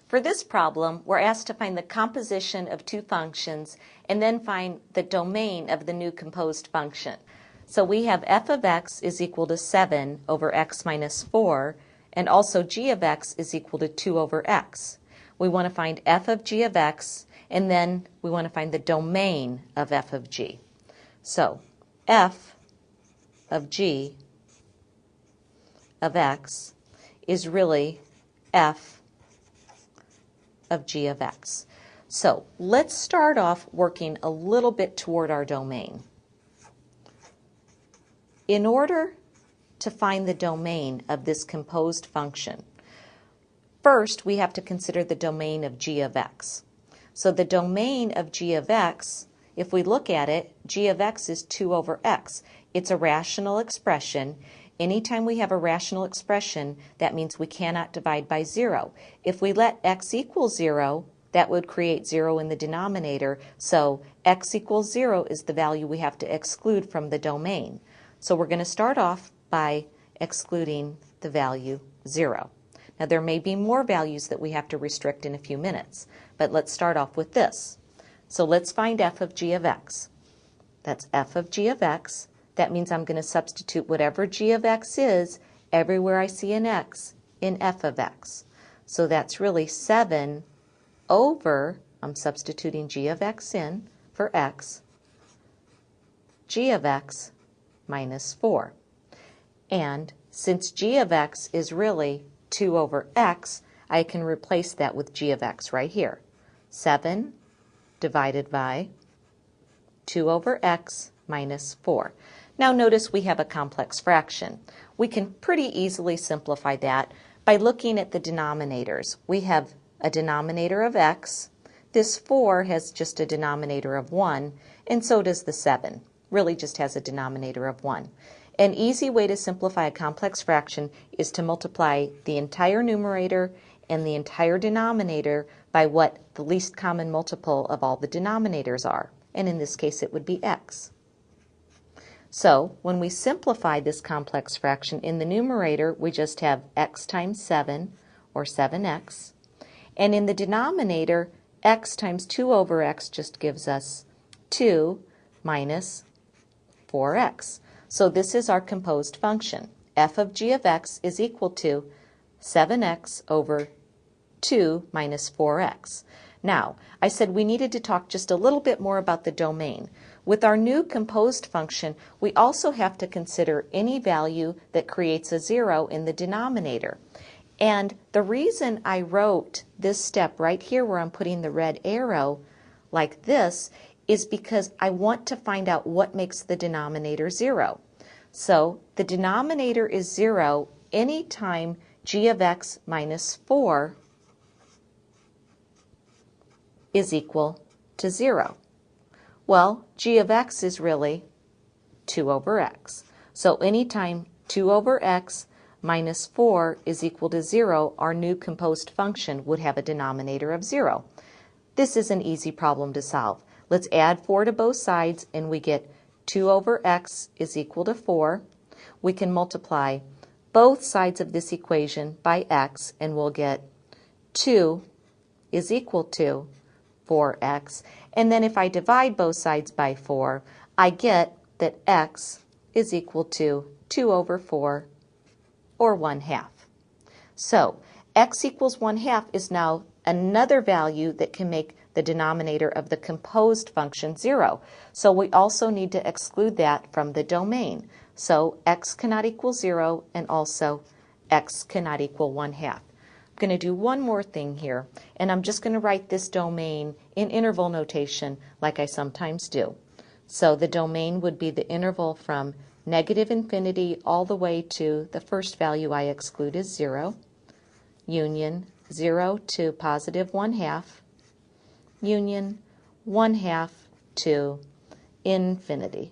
For this problem, we're asked to find the composition of two functions and then find the domain of the new composed function. So we have f of x is equal to 7 over x minus 4, and also g of x is equal to 2 over x. We want to find f of g of x, and then we want to find the domain of f of g. So f of g of x is really f of g of x. So let's start off working a little bit toward our domain. In order to find the domain of this composed function, first we have to consider the domain of g of x. So the domain of g of x, if we look at it, g of x is 2 over x. It's a rational expression. Anytime we have a rational expression, that means we cannot divide by 0. If we let x equal 0, that would create 0 in the denominator, so x equals 0 is the value we have to exclude from the domain. So we're going to start off by excluding the value 0. Now there may be more values that we have to restrict in a few minutes, but let's start off with this. So let's find f of g of x. That's f of g of x. That means I'm going to substitute whatever g of x is everywhere I see an x in f of x. So that's really 7 over, I'm substituting g of x in for x, g of x minus 4. And since g of x is really 2 over x, I can replace that with g of x right here. 7 divided by 2 over x minus 4. Now notice we have a complex fraction. We can pretty easily simplify that by looking at the denominators. We have a denominator of x. This 4 has just a denominator of 1, and so does the 7. Really just has a denominator of 1. An easy way to simplify a complex fraction is to multiply the entire numerator and the entire denominator by what the least common multiple of all the denominators are. And in this case it would be x. So when we simplify this complex fraction in the numerator, we just have x times 7, or 7x. And in the denominator, x times 2 over x just gives us 2 minus 4x. So this is our composed function. F of g of x is equal to 7x over 2 minus 4x. Now, I said we needed to talk just a little bit more about the domain. With our new composed function, we also have to consider any value that creates a 0 in the denominator. And the reason I wrote this step right here where I'm putting the red arrow like this is because I want to find out what makes the denominator 0. So the denominator is 0 anytime g of x minus 4 is equal to 0. Well, g of x is really 2 over x. So anytime 2 over x minus 4 is equal to 0, our new composed function would have a denominator of 0. This is an easy problem to solve. Let's add 4 to both sides and we get 2 over x is equal to 4. We can multiply both sides of this equation by x and we'll get 2 is equal to 4x. And then if I divide both sides by 4, I get that x is equal to 2 over 4, or 1/2. So x equals 1/2 is now another value that can make the denominator of the composed function 0. So we also need to exclude that from the domain. So x cannot equal 0, and also x cannot equal 1/2. I'm going to do one more thing here, and I'm just going to write this domain in interval notation like I sometimes do. So the domain would be the interval from negative infinity all the way to the first value I exclude is 0, union 0 to positive 1/2, union 1/2 to infinity.